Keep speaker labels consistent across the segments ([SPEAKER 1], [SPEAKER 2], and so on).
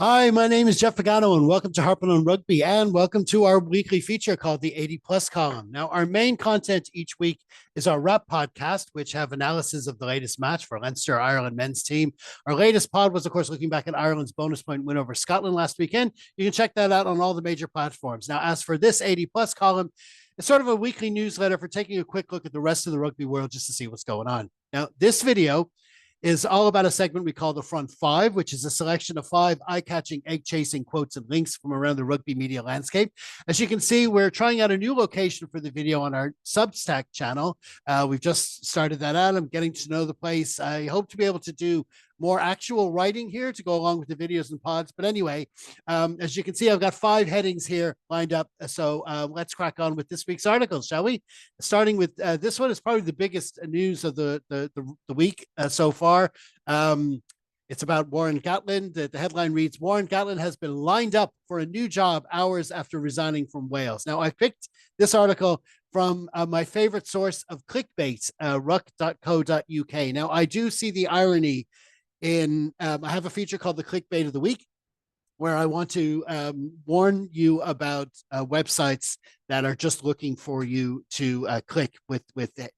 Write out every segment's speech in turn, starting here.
[SPEAKER 1] Hi, my name is Jeff Pagano, and welcome to Harping on Rugby, and welcome to our weekly feature called the 80 Plus column. Now, our main content each week is our Rap podcast, which have analysis of the latest match for Leinster Ireland men's team. Our latest pod was, of course, looking back at Ireland's bonus point win over Scotland last weekend. You can check that out on all the major platforms. Now, as for this 80 Plus column, it's sort of a weekly newsletter for taking a quick look at the rest of the rugby world just to see what's going on. Now, this video is all about a segment we call the Front Five, which is a selection of five eye-catching, egg-chasing quotes and links from around the rugby media landscape. As you can see, we're trying out a new location for the video on our Substack channel. We've just started that out. I'm getting to know the place. I hope to be able to do more actual writing here to go along with the videos and pods. But anyway, as you can see, I've got five headings here lined up. So let's crack on with this week's articles, shall we? Starting with this one is probably the biggest news of the week so far. It's about Warren Gatland. The headline reads, Warren Gatland has been lined up for a new job hours after resigning from Wales. Now, I picked this article from my favorite source of clickbait, ruck.co.uk. Now, I do see the irony in, I have a feature called the Clickbait of the Week, where I want to warn you about websites that are just looking for you to click with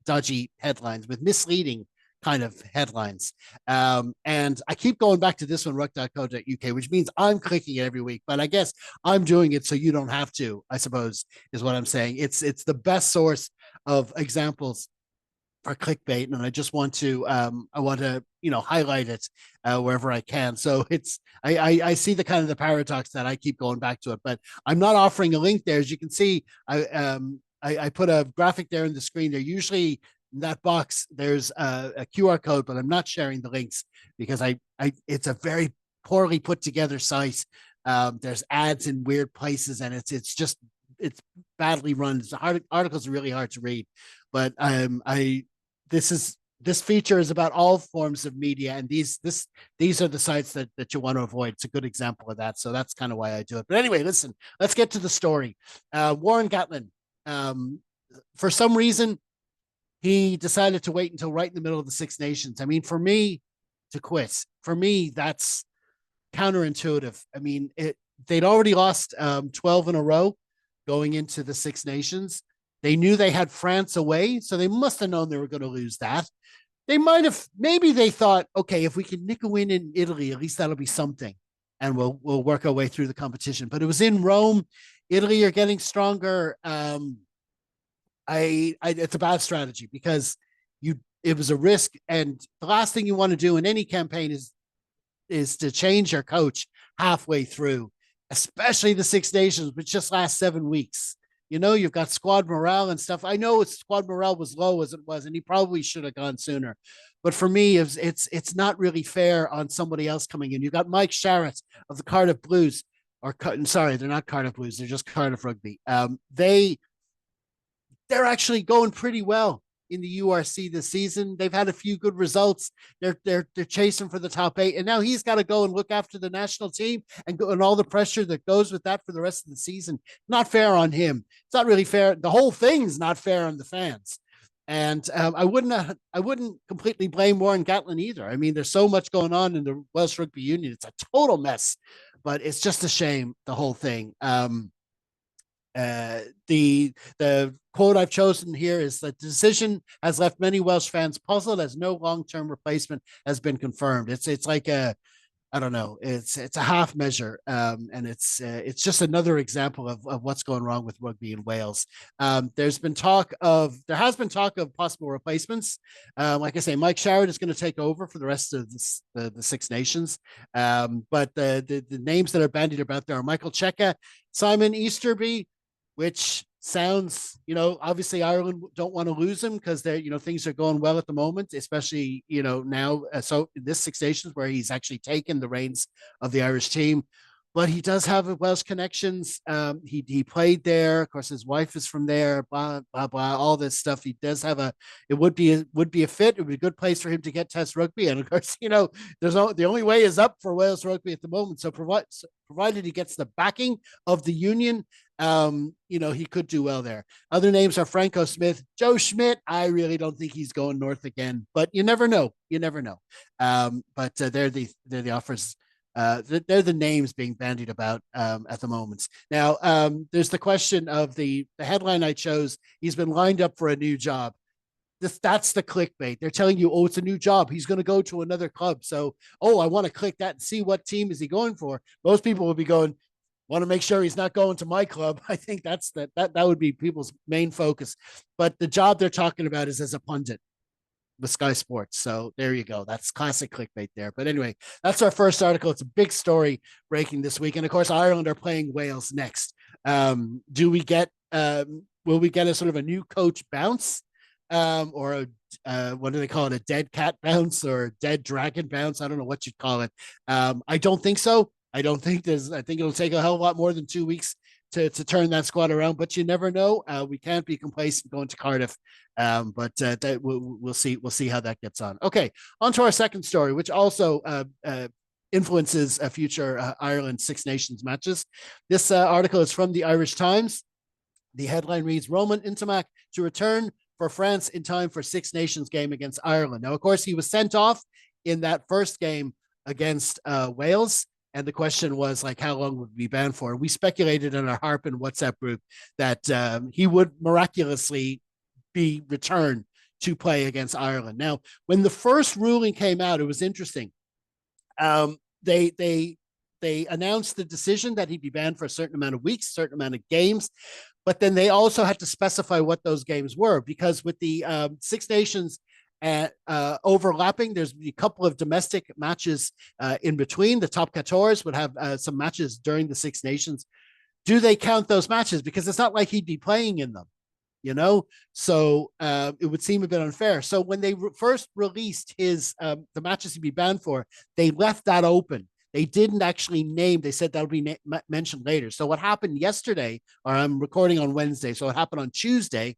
[SPEAKER 1] dodgy headlines, with misleading kind of headlines. And I keep going back to this one, ruck.co.uk, which means I'm clicking it every week, but I guess I'm doing it so you don't have to, I suppose, is what I'm saying. It's the best source of examples for clickbait, and I just want to highlight it wherever I can. So it's I see the kind of the paradox that I keep going back to it, but I'm not offering a link there. As you can see, I put a graphic there in the screen. There usually in that box there's a QR code, but I'm not sharing the links because I it's a very poorly put together site. There's ads in weird places, and it's badly run. Articles are really hard to read, but this feature is about all forms of media, and these are the sites that you want to avoid. It's a good example of that, so that's kind of why I do it. But anyway, listen, let's get to the story. Warren Gatland, for some reason, he decided to wait until right in the middle of the Six Nations. I mean, for me to quit, for me that's counterintuitive. I mean, they'd already lost 12 in a row going into the Six Nations. They knew they had France away, so they must have known they were going to lose that. They might have, maybe they thought, okay, if we can nick a win in Italy, at least that'll be something, and we'll work our way through the competition. But it was in Rome. Italy are getting stronger. It's a bad strategy because it was a risk, and the last thing you want to do in any campaign is to change your coach halfway through, especially the Six Nations, which just last 7 weeks. You know, you've got squad morale and stuff. I know squad morale was low as it was, and he probably should have gone sooner. But for me, it's not really fair on somebody else coming in. You've got Mike Sharrett of the Cardiff Blues, sorry, they're not Cardiff Blues, they're just Cardiff Rugby. They're actually going pretty well in the URC this season. They've had a few good results. They're chasing for the top 8, and now he's got to go and look after the national team and all the pressure that goes with that for the rest of the season. Not fair on him. It's not really fair. The whole thing's not fair on the fans. And I wouldn't completely blame Warren Gatland either. I mean, there's so much going on in the Welsh Rugby Union. It's a total mess, but it's just a shame, the whole thing. The quote I've chosen here is that the decision has left many Welsh fans puzzled as no long-term replacement has been confirmed. It's like I don't know, it's a half measure, and it's just another example of what's going wrong with rugby in Wales. There has been talk of possible replacements. Like I say, Mike Sharrett is going to take over for the rest of the Six Nations, but the names that are bandied about there are Michael Cheika, Simon Easterby, which sounds, obviously Ireland don't want to lose him because things are going well at the moment, especially, now. So in this Six Nations where he's actually taken the reins of the Irish team, but he does have Welsh connections. He played there. Of course, his wife is from there, blah, blah, blah, all this stuff. He does have it would be a fit. It would be a good place for him to get Test rugby. And of course, the only way is up for Wales rugby at the moment. So provided he gets the backing of the union, he could do well there. Other names are Franco Smith, Joe Schmidt. I really don't think he's going north again, but you never know. But they're the offers they're the names being bandied about at the moment. Now, there's the question of the headline I chose. He's been lined up for a new job. That's the clickbait. They're telling you, oh, it's a new job. He's going to go to another club. So, oh, I want to click that and see what team is he going for. Most people will be going, want to make sure he's not going to my club. I think that would be people's main focus. But the job they're talking about is as a pundit with Sky Sports. So there you go. That's classic clickbait there. But anyway, that's our first article. It's a big story breaking this week. And of course, Ireland are playing Wales next. Will we get a sort of a new coach bounce? Or what do they call it? A dead cat bounce or a dead dragon bounce? I don't know what you'd call it. I don't think so. I think it'll take a hell of a lot more than 2 weeks to turn that squad around, but you never know. We can't be complacent going to Cardiff. But we'll see. We'll see how that gets on. Okay, on to our second story, which also influences future Ireland Six Nations matches. This article is from the Irish Times. The headline reads, Romain N to return for France in time for Six Nations game against Ireland. Now, of course, he was sent off in that first game against Wales. And the question was, like, how long would he be banned for? We speculated in our Harp and WhatsApp group that he would miraculously be returned to play against Ireland. Now, when the first ruling came out, it was interesting. They announced the decision that he'd be banned for a certain amount of weeks, certain amount of games, but then they also had to specify what those games were, because with the Six Nations overlapping, there's a couple of domestic matches in between. The top 14 would have some matches during the Six Nations. Do they count those matches? Because it's not like he'd be playing in them, so it would seem a bit unfair. So when they first released the matches he'd be banned for, they left that open. They didn't actually name. They said that would be mentioned later. So what happened yesterday, or I'm recording on Wednesday, so it happened on Tuesday.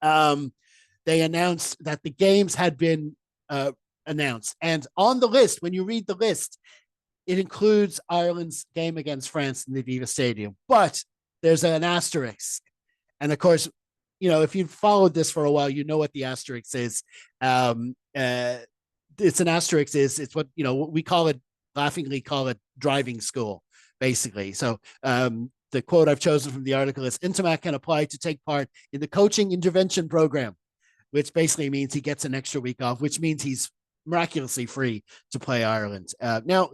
[SPEAKER 1] They announced that the games had been announced. And on the list, when you read the list, it includes Ireland's game against France in the Viva Stadium. But there's an asterisk. And of course, if you've followed this for a while, you know what the asterisk is. It's an asterisk it's what, we laughingly call it driving school, basically. So the quote I've chosen from the article is, Intimac can apply to take part in the coaching intervention program, which basically means he gets an extra week off, which means he's miraculously free to play Ireland. Now,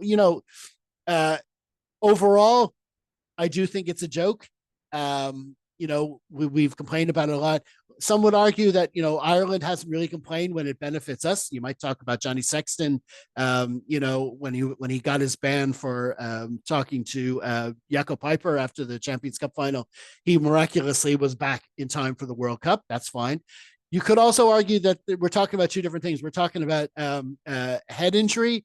[SPEAKER 1] overall, I do think it's a joke. We've complained about it a lot. Some would argue that, Ireland hasn't really complained when it benefits us. You might talk about Johnny Sexton, when he got his ban for talking to Jakob Piper after the Champions Cup final. He miraculously was back in time for the World Cup. That's fine. You could also argue that we're talking about two different things. We're talking about head injury.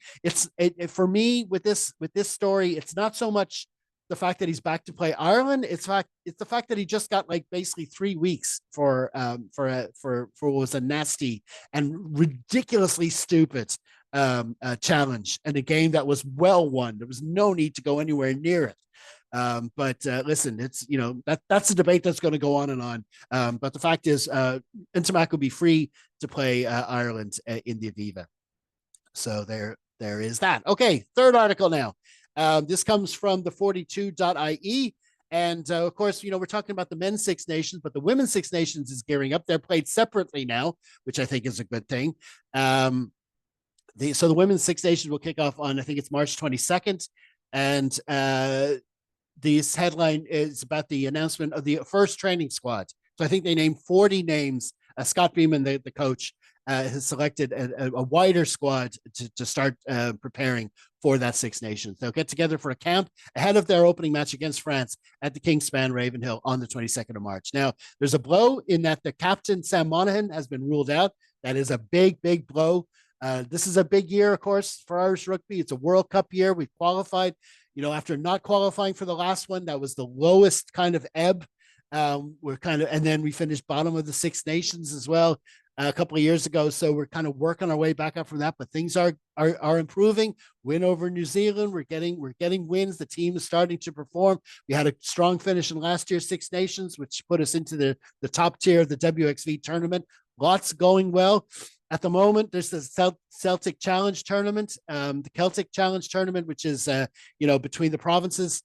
[SPEAKER 1] For me, with this story, it's not so much the fact that he's back to play Ireland. It's the fact that he just got basically 3 weeks for what was a nasty and ridiculously stupid challenge, and a game that was well won. There was no need to go anywhere near it. But listen, it's that's a debate that's going to go on and on. But the fact is, Intimac will be free to play Ireland in the Aviva. So there is that. Okay, third article now. This comes from the 42.ie. And of course, we're talking about the men's Six Nations, but the women's Six Nations is gearing up. They're played separately now, which I think is a good thing. So the women's Six Nations will kick off on, I think it's March 22nd. And this headline is about the announcement of the first training squad. So I think they named 40 names. Scott Beeman, the coach, has selected a wider squad to start preparing for that Six Nations. They'll get together for a camp ahead of their opening match against France at the Kingspan Ravenhill on the 22nd of March. Now, there's a blow in that the captain, Sam Monaghan, has been ruled out. That is a big, big blow. This is a big year, of course, for Irish rugby. It's a World Cup year. We've qualified. After not qualifying for the last one, that was the lowest kind of ebb. And then we finished bottom of the Six Nations as well a couple of years ago. So we're kind of working our way back up from that, but things are improving. Win over New Zealand. We're getting wins. The team is starting to perform. We had a strong finish in last year's Six Nations, which put us into the top tier of the WXV tournament. Lots going well. at the moment, there's the Celtic Challenge tournament, the Celtic Challenge tournament, which is between the provinces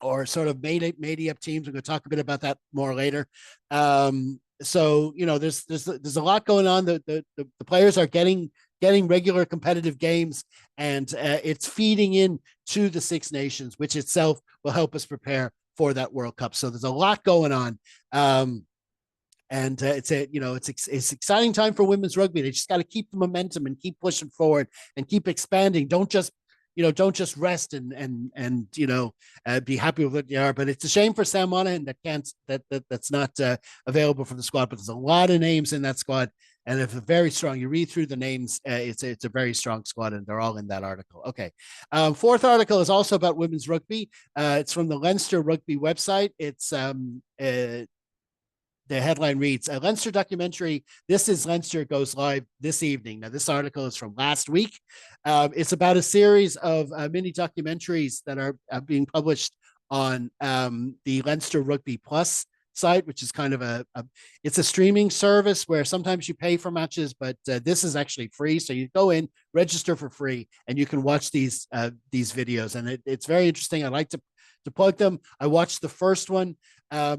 [SPEAKER 1] or sort of made up teams. We're going to talk a bit about that more later. So there's a lot going on. The players are getting regular competitive games, and it's feeding in to the Six Nations, which itself will help us prepare for that World Cup. So there's a lot going on. And it's exciting time for women's rugby. They just got to keep the momentum and keep pushing forward and keep expanding. Don't just rest and be happy with what they are. But it's a shame for Sam Monaghan that's not available for the squad. But there's a lot of names in that squad, and it's very strong. You read through the names, it's a very strong squad, and they're all in that article. Okay, fourth article is also about women's rugby. It's from the Leinster Rugby website. It's the headline reads, a Leinster documentary, This is Leinster, goes live this evening. Now, this article is from last week. It's about a series of mini documentaries that are being published on the Leinster Rugby Plus site, which is kind of it's a streaming service where sometimes you pay for matches, but this is actually free. So you go in, register for free, and you can watch these videos. And it's very interesting. I like to plug them. I watched the first one.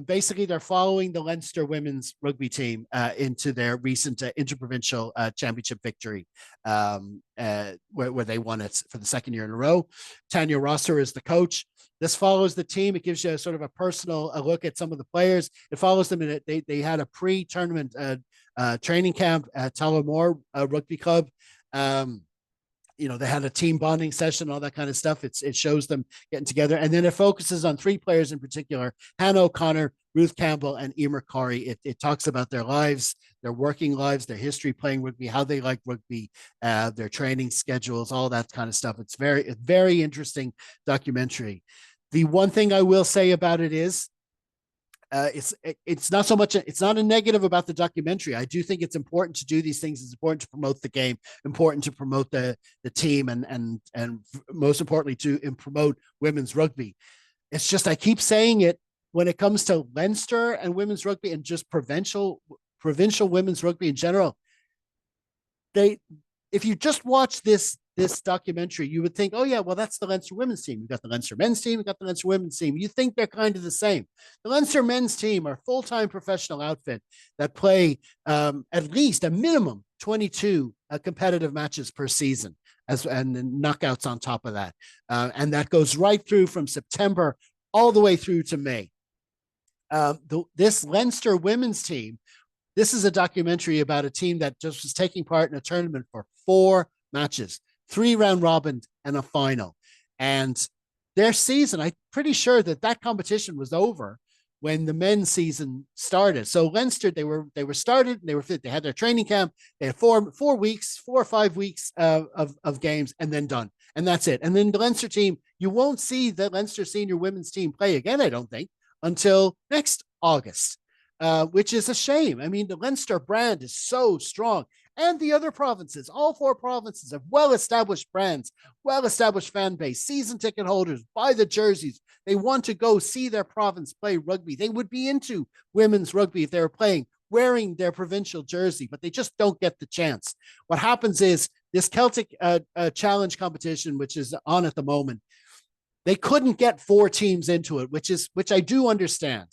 [SPEAKER 1] Basically, they're following the Leinster women's rugby team into their recent interprovincial championship victory, where they won it for the second year in a row. Tanya Rosser is the coach. This follows the team. It gives you a sort of a personal look at some of the players. It follows them in it. They had a pre-tournament training camp at Tullamore Rugby Club. They had a team bonding session, all that kind of stuff. It shows them getting together. And then it focuses on three players in particular, Hannah O'Connor, Ruth Campbell, and Emer Corey. It talks about their lives, their working lives, their history playing rugby, how they like rugby, their training schedules, all that kind of stuff. It's very interesting documentary. The one thing I will say about it is, it's not so much it's not a negative about the documentary. I do think it's important to do these things. It's important to promote the game, important to promote the team, and most importantly to promote women's rugby. It's just, I keep saying it, when it comes to Leinster and women's rugby and just provincial women's rugby in general, if you just watch this documentary, you would think, oh yeah, well, that's the Leinster women's team. We've got the Leinster men's team, we've got the Leinster women's team. You think they're kind of the same. The Leinster men's team are a full-time professional outfit that play at least a minimum 22 competitive matches per season, and knockouts on top of that. And that goes right through from September all the way through to May. This Leinster women's team, this is a documentary about a team that just was taking part in a tournament for 4 matches, 3 round robin and a final. And their season, I'm pretty sure that competition was over when the men's season started. So Leinster, they were started, they were fit, they had their training camp, they had 4 or 5 weeks of games, and then done. And that's it. And then the Leinster team, you won't see the Leinster senior women's team play again, I don't think, until next August, which is a shame. I mean, the Leinster brand is so strong. And the other provinces, all 4 provinces, have well-established brands, well-established fan base, season ticket holders, buy the jerseys. They want to go see their province play rugby. They would be into women's rugby if they were playing, wearing their provincial jersey, but they just don't get the chance. What happens is this Celtic Challenge competition, which is on at the moment, they couldn't get 4 teams into it, which I do understand.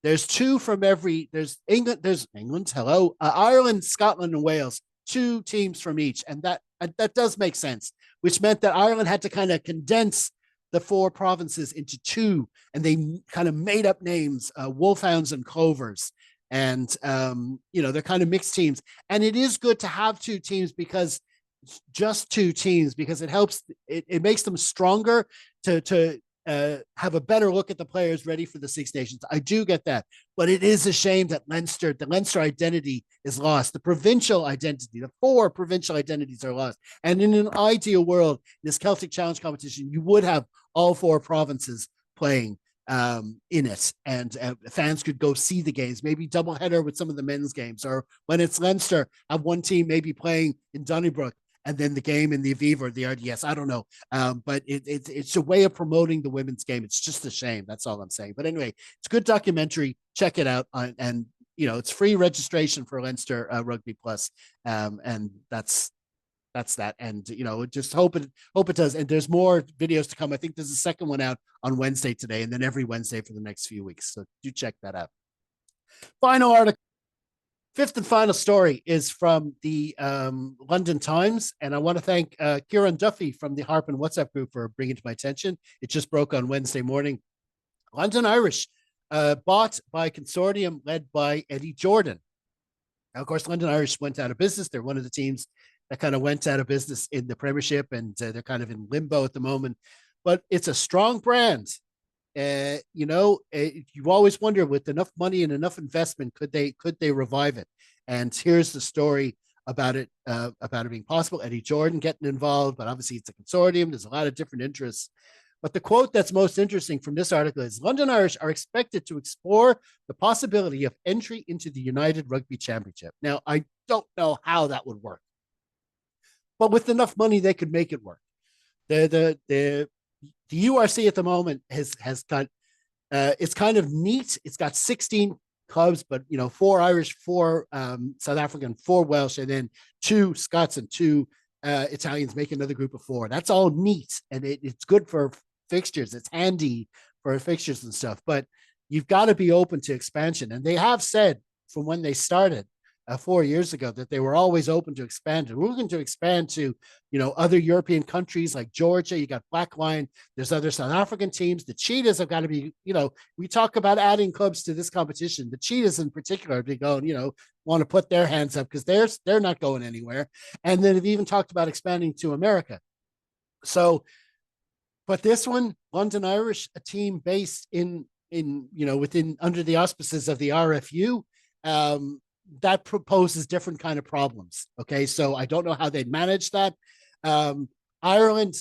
[SPEAKER 1] There's 2 from every, there's England, hello, Ireland, Scotland, and Wales, 2 teams from each. And that does make sense, which meant that Ireland had to kind of condense the 4 provinces into 2, and they kind of made up names, Wolfhounds and Clovers. And, they're kind of mixed teams. And it is good to have 2 teams, because just 2 teams, because it helps, it makes them stronger to have a better look at the players ready for the Six Nations. I do get that, but it is a shame that the Leinster identity is lost. The provincial identity, the 4 provincial identities are lost. And in an ideal world, this Celtic Challenge competition, you would have all 4 provinces playing in it, and fans could go see the games, maybe doubleheader with some of the men's games, or when it's Leinster, have one team maybe playing in Donnybrook and then the game in the Aviva or the RDS. I don't know. But it's a way of promoting the women's game. It's just a shame. That's all I'm saying. But anyway, it's a good documentary. Check it out. And it's free registration for Leinster Rugby Plus, and that's that. And just hope it does. And there's more videos to come. I think there's a second one out on Wednesday today, and then every Wednesday for the next few weeks. So do check that out. Final article. Fifth and final story is from the London Times, and I want to thank Kieran Duffy from the Harpen WhatsApp group for bringing it to my attention. It just broke on Wednesday morning. London Irish bought by a consortium led by Eddie Jordan. Now, of course, London Irish went out of business. They're one of the teams that kind of went out of business in the Premiership, and they're kind of in limbo at the moment. But it's a strong brand. You always wonder, with enough money and enough investment, could they revive it? And here's the story about it being possible. Eddie Jordan getting involved, but obviously it's a consortium. There's a lot of different interests. But the quote that's most interesting from this article is, London Irish are expected to explore the possibility of entry into the United Rugby Championship. Now, I don't know how that would work, but with enough money, they could make it work. The URC at the moment has got it's kind of neat. It's got 16 clubs, but 4 Irish, 4 South African, 4 Welsh, and then 2 Scots and 2 Italians make another group of 4. That's all neat, and it's good for fixtures. It's handy for fixtures and stuff, but you've got to be open to expansion. And they have said from when they started 4 years ago that they were always open to expand. And we're looking to expand to, other European countries like Georgia. You got Black Lion. There's other South African teams. The Cheetahs have got to be, we talk about adding clubs to this competition. The Cheetahs in particular have been going, want to put their hands up because they're not going anywhere. And then they've even talked about expanding to America. So, but this one, London Irish, a team based in within under the auspices of the RFU, that proposes different kind of problems. Okay, so I don't know how they'd manage that. Ireland,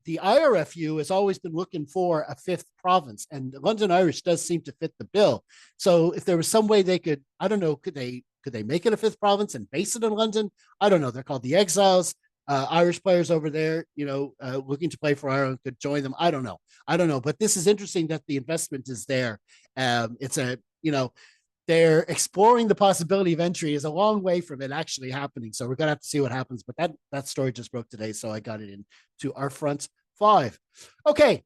[SPEAKER 1] the IRFU has always been looking for a 5th province, and London Irish does seem to fit the bill. So if there was some way they could, I don't know, could they make it a 5th province and base it in London? I don't know. They're called the Exiles. Irish players over there, looking to play for Ireland could join them. I don't know. But this is interesting that the investment is there. It's a, they're exploring the possibility of entry is a long way from it actually happening. So we're going to have to see what happens. But that story just broke today, so I got it into our front 5. Okay.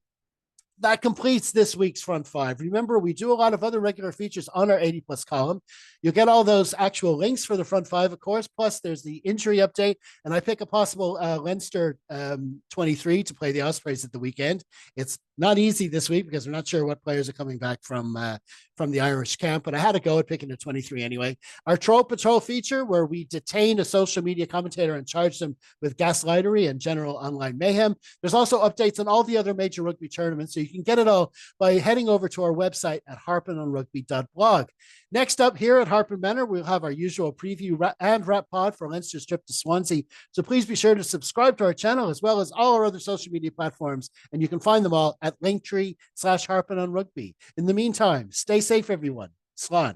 [SPEAKER 1] That completes this week's Front 5. Remember, we do a lot of other regular features on our 80 Plus column. You'll get all those actual links for the Front 5, of course. Plus, there's the injury update, and I pick a possible Leinster 23 to play the Ospreys at the weekend. It's not easy this week because we're not sure what players are coming back from the Irish camp, but I had to go at picking a 23 anyway. Our Troll Patrol feature, where we detain a social media commentator and charge them with gaslightery and general online mayhem. There's also updates on all the other major rugby tournaments, so you can get it all by heading over to our website at harpenonrugby.blog. Next up here at Harpen Manor, we'll have our usual preview and wrap pod for Leinster's trip to Swansea. So please be sure to subscribe to our channel as well as all our other social media platforms, and you can find them all at linktree/harpenonrugby. In the meantime, stay safe, everyone. Slán.